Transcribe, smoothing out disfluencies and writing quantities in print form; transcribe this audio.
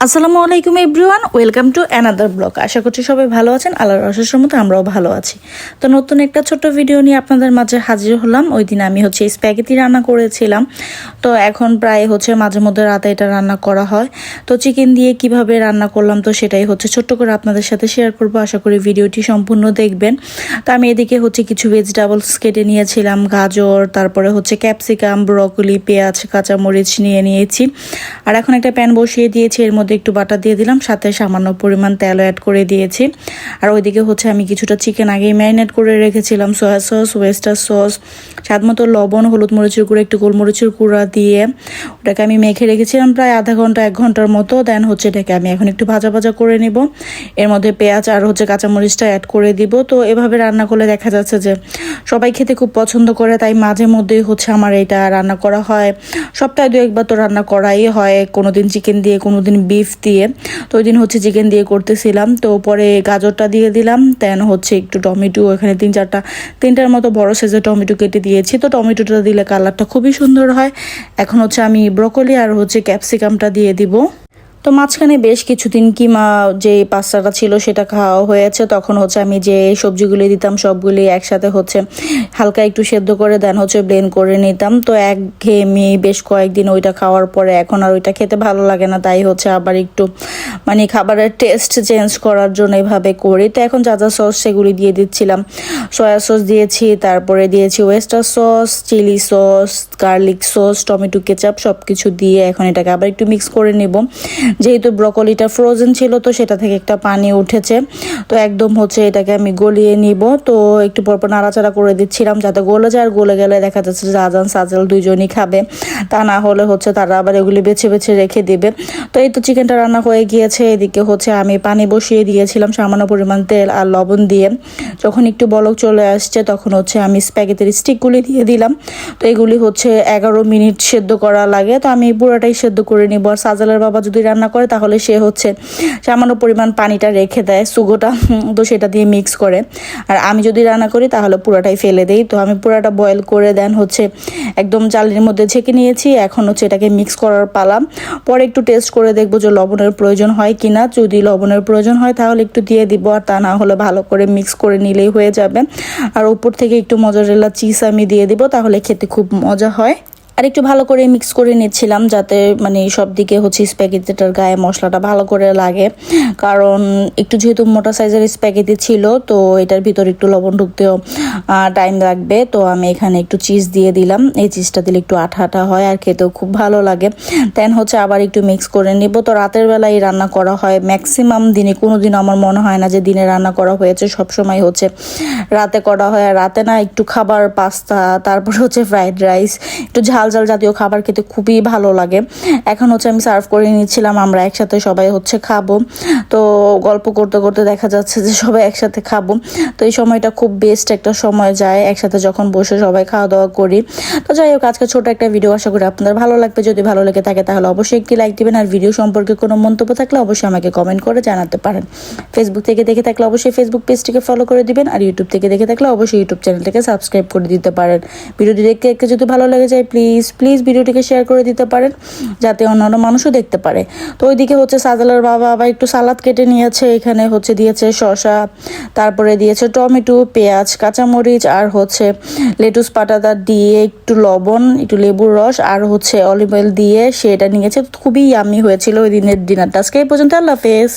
আসসালামু আলাইকুম everyone, welcome to another blog. আশা করছি সবাই ভালো আছেন। আল্লাহর অশেষ রহমতে আমরাও ভালো আছি। তো নতুন একটা ছোট্ট ভিডিও নিয়ে আপনাদের মাঝে হাজির হলাম। ওই দিন আমি স্প্যাগেটি রান্না করেছিলাম। তো এখন প্রায় মাঝে মধ্যে রাতে এটা রান্না করা হয়। তো চিকেন দিয়ে কিভাবে রান্না করলাম তো সেটাই ছোট্ট করে আপনাদের সাথে শেয়ার করব। আশা করি ভিডিওটি সম্পূর্ণ দেখবেন। তো আমি এদিকে কিছু ভেজিটেবলস কেটে নিয়েছিলাম, গাজর, তারপরে ক্যাপসিকাম, ব্রকলি, পেঁয়াজ, কাঁচামরিচ নিয়েছি। আর এখন একটা প্যান বসিয়ে দিয়েছি, এর মধ্যে একটু বাটার দিয়ে দিলাম, সাথে সামান্য পরিমাণ তেল অ্যাড করে দিয়েছি। আর ওইদিকে আমি কিছুটা চিকেন আগেই ম্যারিনেট করে রেখেছিলাম, সয়া সস, ওয়েস্টার সস, স্বাদ মতো লবণ, হলুদ মরিচের গুঁড়ো, একটু গোলমরিচের গুঁড়া দিয়ে ওটাকে আমি মেখে রেখেছিলাম প্রায় আধা ঘন্টা 1 ঘন্টার মতো। দেন এটাকে আমি এখন একটু ভাজা ভাজা করে নিব। এর মধ্যে পেঁয়াজ আর কাঁচামরিচটা অ্যাড করে দিব। তো এভাবে রান্না করলে দেখা যাচ্ছে যে সবাই খেতে খুব পছন্দ করে, তাই মাঝে মধ্যেই আমার এটা রান্না করা হয়। সপ্তাহে 2 একবার তো রান্না করাই হয়, কোনোদিন চিকেন দিয়ে, কোনোদিন বিফ দিয়ে। তো ওই দিন চিকেন দিয়ে করতেছিলাম। তো পরে গাজরটা দিয়ে দিলাম, দেন একটু টমেটো, এখানে 3-4টার মতো বড় সাইজের টমেটো কেটে দিয়েছি। তো টমেটোটা দিলে কালারটা খুবই সুন্দর হয়। এখন আমি ব্রকলি আর ক্যাপসিকামটা দিয়ে দিব। তো মাঝখানে বেশ কিছুদিন কিমা যে পাস্তাটা ছিল সেটা খাওয়া হয়েছে। তখন আমি যে সবজিগুলি দিতাম সবগুলি একসাথে হালকা একটু সেদ্ধ করে দেন ব্লেন্ড করে নিতাম। তো একঘেয়েমি বেশ কয়েকদিন ওইটা খাওয়ার পরে এখন আর ওইটা খেতে ভালো লাগে না, তাই আবার একটু খাবারের টেস্ট চেঞ্জ করার জন্য এভাবে করি। তো এখন যা যা সস সেগুলি দিয়ে দিচ্ছিলাম। সয়া সস দিয়েছি, তারপরে দিয়েছি oyster sauce, chilli sauce, garlic sauce, tomato ketchup, সব কিছু দিয়ে এখন এটাকে আবার একটু মিক্স করে নেব। যেহেতু ব্রকলিটা ফ্রোজেন ছিল তো সেটা থেকে একটা পানি উঠেছে। তো একদম এটাকে আমি গলিয়ে নিব। তো একটু পরপর নাড়াচাড়া করে দিচ্ছিলাম যাতে গলে যায়। আর গলে গেলে দেখা যাচ্ছে যে আজান সাজেল দুইজনই খাবে, তা না হলে তারা আবার এগুলি বেছে বেছে রেখে দেবে। তো এই তো চিকেনটা রান্না হয়ে গিয়েছে। এদিকে আমি পানি বসিয়ে দিয়েছিলাম সামান্য পরিমাণ তেল আর লবণ দিয়ে। যখন একটু বলক চলে আসছে তখন আমি স্প্যাগেটির স্টিকগুলি দিয়ে দিলাম। তো এগুলি 11 মিনিট সেদ্ধ করা লাগে। তো আমি পুরোটাই সেদ্ধ করে নিব। আর সাজালের বাবা যদি রান্না করে তাহলে সে সামান্য পরিমাণ পানিটা রেখে দেয়, সুগোটা, তো সেটা দিয়ে মিক্স করে। আর আমি যদি রান্না করি তাহলে পুরাটাই ফেলে দেই। তো আমি পুরাটা বয়েল করে দেন একদম চালের মধ্যে ছেঁকে নিয়েছি। এখন এটাকে মিক্স করার পালা। পরে একটু টেস্ট করে দেখবো যে লবণের প্রয়োজন হয় কিনা। যদি লবণের প্রয়োজন হয় তাহলে একটু দিয়ে দিব, আর তা না হলে ভালো করে মিক্স করে নিলেই হয়ে যাবে। আর উপর থেকে একটু মজারেলা চিজ আমি দিয়ে দিব, তাহলে খেতে খুব মজা হয়। আর একটু ভালো করে মিক্স করে নিচ্ছিলাম যাতে সব দিকে স্প্যাগেটিটার গায়ে মশলাটা ভালো করে লাগে। কারণ একটু যেহেতু মোটা সাইজের স্প্যাগেটি ছিল তো এটার ভিতর একটু লবণ ঢুকতেও টাইম লাগবে। তো আমি এখানে একটু চিজ দিয়ে দিলাম। এই চিজটা দিলে একটু আঠা আঠা হয় আর খেতেও খুব ভালো লাগে। দেন আবার একটু মিক্স করে নিব। তো রাতের বেলায় রান্না করা হয় ম্যাক্সিমাম দিনে, কোনো দিন আমার মনে হয় না যে দিনে রান্না করা হয়েছে। সবসময় রাতে করা হয়। আর রাতে না একটু খাবার, পাস্তা, তারপর ফ্রাইড রাইস, একটু ঝাল জাতীয় খাবার খেতে খুবই ভালো লাগে। এখন আমি সার্ভ করে নিচ্ছিলাম, আমরা একসাথে সবাই খাবো। তো গল্প করতে করতে দেখা যাচ্ছে যে সবাই একসাথে খাবো। তো এই সময়টা খুব বেস্ট একটা সময় যায় একসাথে যখন বসে সবাই খাওয়া দাওয়া করি। তো যাই হোক, আজকে ছোট একটা ভিডিও, আশা করি আপনাদের ভালো লাগবে। যদি ভালো লেগে থাকে তাহলে অবশ্যই একটি লাইক দিবেন। আর ভিডিও সম্পর্কে কোনো মন্তব্য থাকলে অবশ্যই আমাকে কমেন্ট করে জানাতে পারেন। ফেসবুক থেকে দেখে থাকলে অবশ্যই ফেসবুক পেজটিকে ফলো করে দিবেন। আর ইউটিউব থেকে দেখে থাকলে অবশ্যই ইউটিউব চ্যানেলটিকে সাবস্ক্রাইব করে দিতে পারেন। ভিডিওটি দেখতে যদি ভালো লেগে যায় প্লিজ ভিডিওটিকে শেয়ার করে দিতে পারেন যাতে অন্যান্য মানুষও দেখতে পারে। তো ওইদিকে সাজালার বাবা আবার একটু সালাদ কেটে নিয়েছে। এখানে দিয়েছে শসা, তারপরে দিয়েছে টমেটো, পেঁয়াজ, কাঁচামরিচ, আর লেটুস পাতাটা দিয়ে একটু লবণ, একটু লেবুর রস আর অলিভ অয়েল দিয়ে সেটা নিয়েছে। খুবই ইয়াম্মি হয়েছিল ওই দিনের ডিনারটা। আজকে এই পর্যন্ত, আল্লাহ হাফেজ।